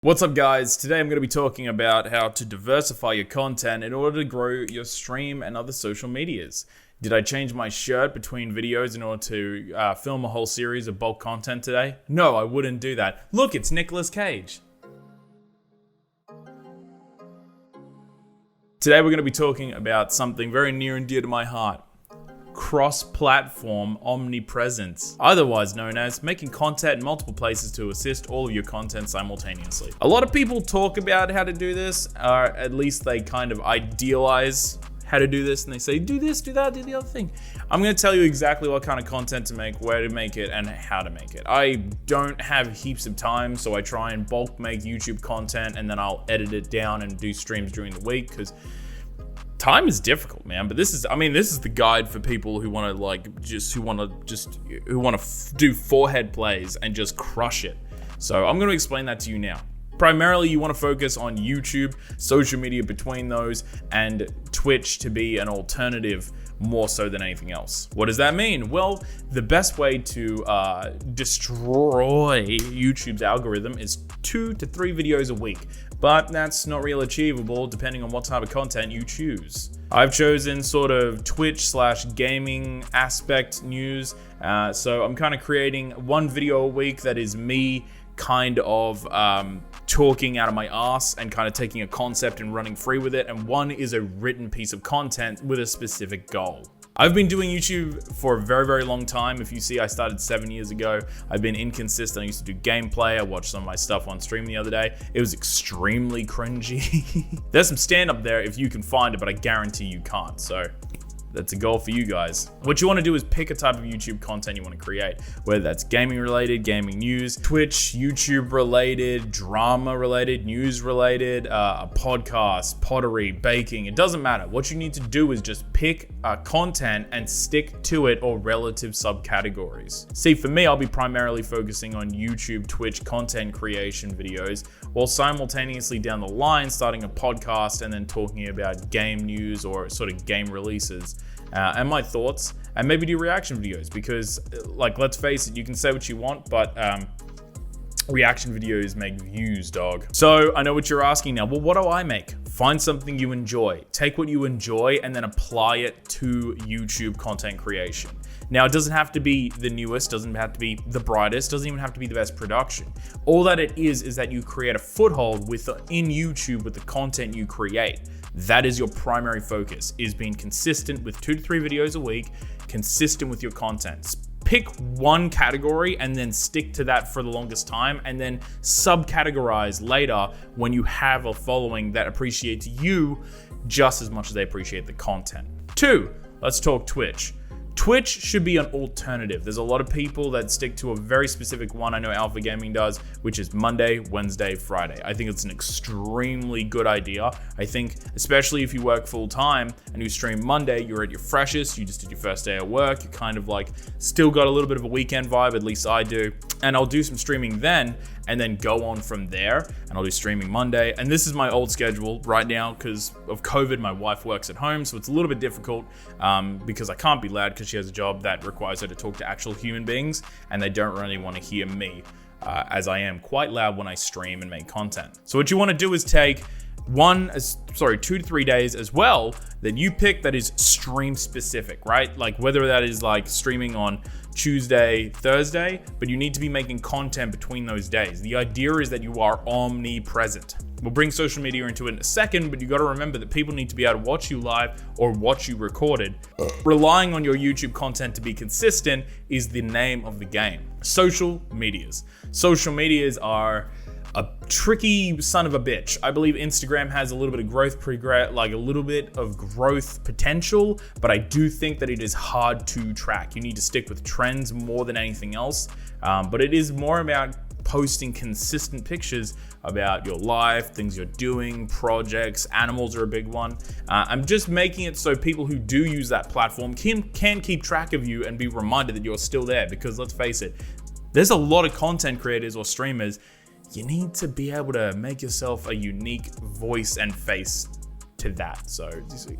What's up, guys? Today I'm going to be talking about how to diversify your content in order to grow your stream and other social medias. Did I change my shirt between videos in order to film a whole series of bulk content today? No, I wouldn't do that. Look, it's Nicolas Cage. Today we're going to be talking about something very near and dear to my heart. Cross-platform omnipresence, otherwise known as making content in multiple places to assist all of your content simultaneously. A lot of people talk about how to do this, or at least they kind of idealize how to do this, and they say, do this, do that, do the other thing. I'm going to tell you exactly what kind of content to make, where to make it, and how to make it. I don't have heaps of time, so I try and bulk make YouTube content, and then I'll edit it down and do streams during the week, because time is difficult, man. But this is the guide for people who want to do forehead plays and just crush it. So I'm going to explain that to you now. Primarily, you want to focus on YouTube, social media between those, and Twitch to be an alternative more so than anything else. What does that mean? Well, the best way to destroy YouTube's algorithm is 2 to 3 videos a week. But that's not real achievable depending on what type of content you choose. I've chosen sort of Twitch/gaming aspect news. So I'm kind of creating 1 video a week that is me kind of talking out of my ass and kind of taking a concept and running free with it. And 1 is a written piece of content with a specific goal. I've been doing YouTube for a very, very long time. If you see, I started 7 years ago. I've been inconsistent. I used to do gameplay. I watched some of my stuff on stream the other day. It was extremely cringy. There's some stand-up there if you can find it, but I guarantee you can't. So that's a goal for you guys. What you want to do is pick a type of YouTube content you want to create, whether that's gaming related, gaming news, Twitch, YouTube related, drama related, news related, a podcast, pottery, baking. It doesn't matter. What you need to do is just pick content and stick to it or relative subcategories. See, for me, I'll be primarily focusing on YouTube, Twitch content creation videos, while simultaneously down the line starting a podcast and then talking about game news or sort of game releases. And my thoughts, and maybe do reaction videos, because like, let's face it, you can say what you want, but reaction videos make views, dog. So I know what you're asking now. Well, what do I make? Find something you enjoy. Take what you enjoy and then apply it to YouTube content creation. Now, it doesn't have to be the newest, doesn't have to be the brightest, doesn't even have to be the best production. All that it is that you create a foothold in YouTube with the content you create. That is your primary focus, is being consistent with 2 to 3 videos a week, consistent with your content. Pick 1 category and then stick to that for the longest time, and then subcategorize later when you have a following that appreciates you just as much as they appreciate the content. 2, let's talk Twitch. Twitch should be an alternative. There's a lot of people that stick to a very specific one. I know Alpha Gaming does, which is Monday, Wednesday, Friday. I think it's an extremely good idea. I think, especially if you work full time and you stream Monday, you're at your freshest, you just did your first day at work, you kind of like still got a little bit of a weekend vibe, at least I do. And I'll do some streaming then, and then go on from there, and I'll do streaming Monday. And this is my old schedule right now because of COVID. My wife works at home, so it's a little bit difficult because I can't be loud because she has a job that requires her to talk to actual human beings, and they don't really want to hear me as I am quite loud when I stream and make content. So what you want to do is take 2 to 3 days as well that you pick that is stream specific, right? Like whether that is like streaming on Tuesday, Thursday, but you need to be making content between those days. The idea is that you are omnipresent. We'll bring social media into it in a second, but you got to remember that people need to be able to watch you live or watch you recorded. Relying on your YouTube content to be consistent is the name of the game. Social medias. Social medias are a tricky son of a bitch. I believe Instagram has a little bit of growth potential, but I do think that it is hard to track. You need to stick with trends more than anything else, but it is more about posting consistent pictures about your life, things you're doing, projects. Animals are a big one. I'm just making it so people who do use that platform can keep track of you and be reminded that you're still there, because let's face it, there's a lot of content creators or streamers. You need to be able to make yourself a unique voice and face to that. So,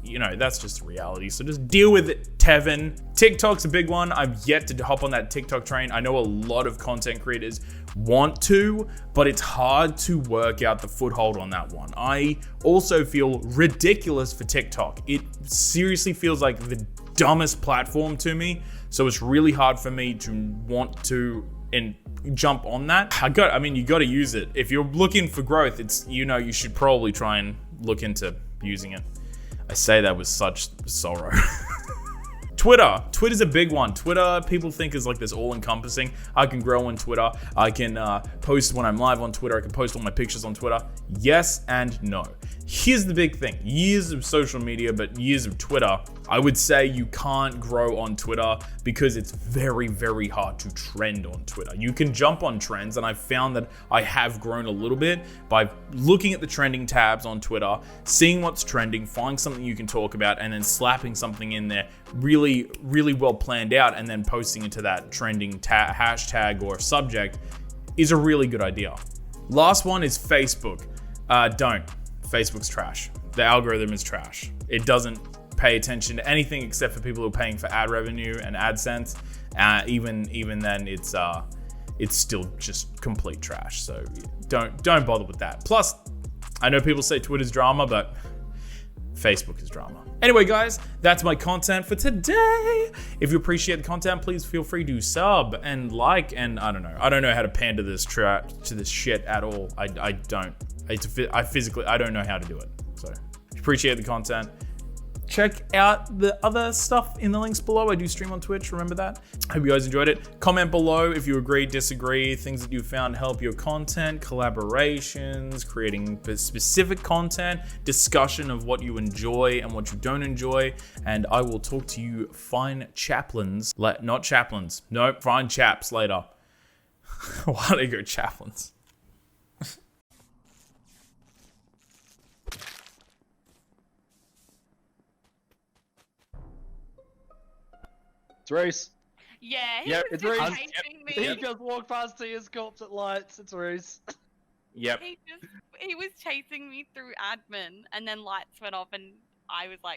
you know, that's just reality. So just deal with it, Tevin. TikTok's a big one. I've yet to hop on that TikTok train. I know a lot of content creators want to, but it's hard to work out the foothold on that one. I also feel ridiculous for TikTok. It seriously feels like the dumbest platform to me. So it's really hard for me to want to jump on that. I mean, you got to use it. If you're looking for growth, it's, you know, you should probably try and look into using it. I say that with such sorrow. Twitter's a big one. Twitter, people think is like this all-encompassing. I can grow on Twitter. I can post when I'm live on Twitter. I can post all my pictures on Twitter. Yes and no. Here's the big thing. Years of social media, but years of Twitter. I would say you can't grow on Twitter because it's very, very hard to trend on Twitter. You can jump on trends, and I've found that I have grown a little bit by looking at the trending tabs on Twitter, seeing what's trending, finding something you can talk about, and then slapping something in there really, really well planned out, and then posting it to that trending hashtag or subject is a really good idea. Last one is Facebook. Don't. Facebook's trash. The algorithm is trash. It doesn't pay attention to anything except for people who are paying for ad revenue and AdSense. Even then, it's still just complete trash. So don't bother with that. Plus, I know people say Twitter's drama, but Facebook is drama. Anyway, guys, that's my content for today. If you appreciate the content, please feel free to sub and like. And I don't know how to pander this shit at all. I don't. I don't know how to do it. So if you appreciate the content, check out the other stuff in the links below. I do stream on Twitch, remember that. Hope you guys enjoyed it. Comment below if you agree, disagree, things that you found help your content, collaborations, creating specific content, discussion of what you enjoy and what you don't enjoy. And I will talk to you fine chaplains, not chaplains, nope, fine chaps later. Why do I go chaplains? It's Reese. Yeah, Yep, was it's just Reese. chasing me. He just walked past Tia's corpse at lights. It's Reese. Yep. He was chasing me through admin, and then lights went off, and I was like,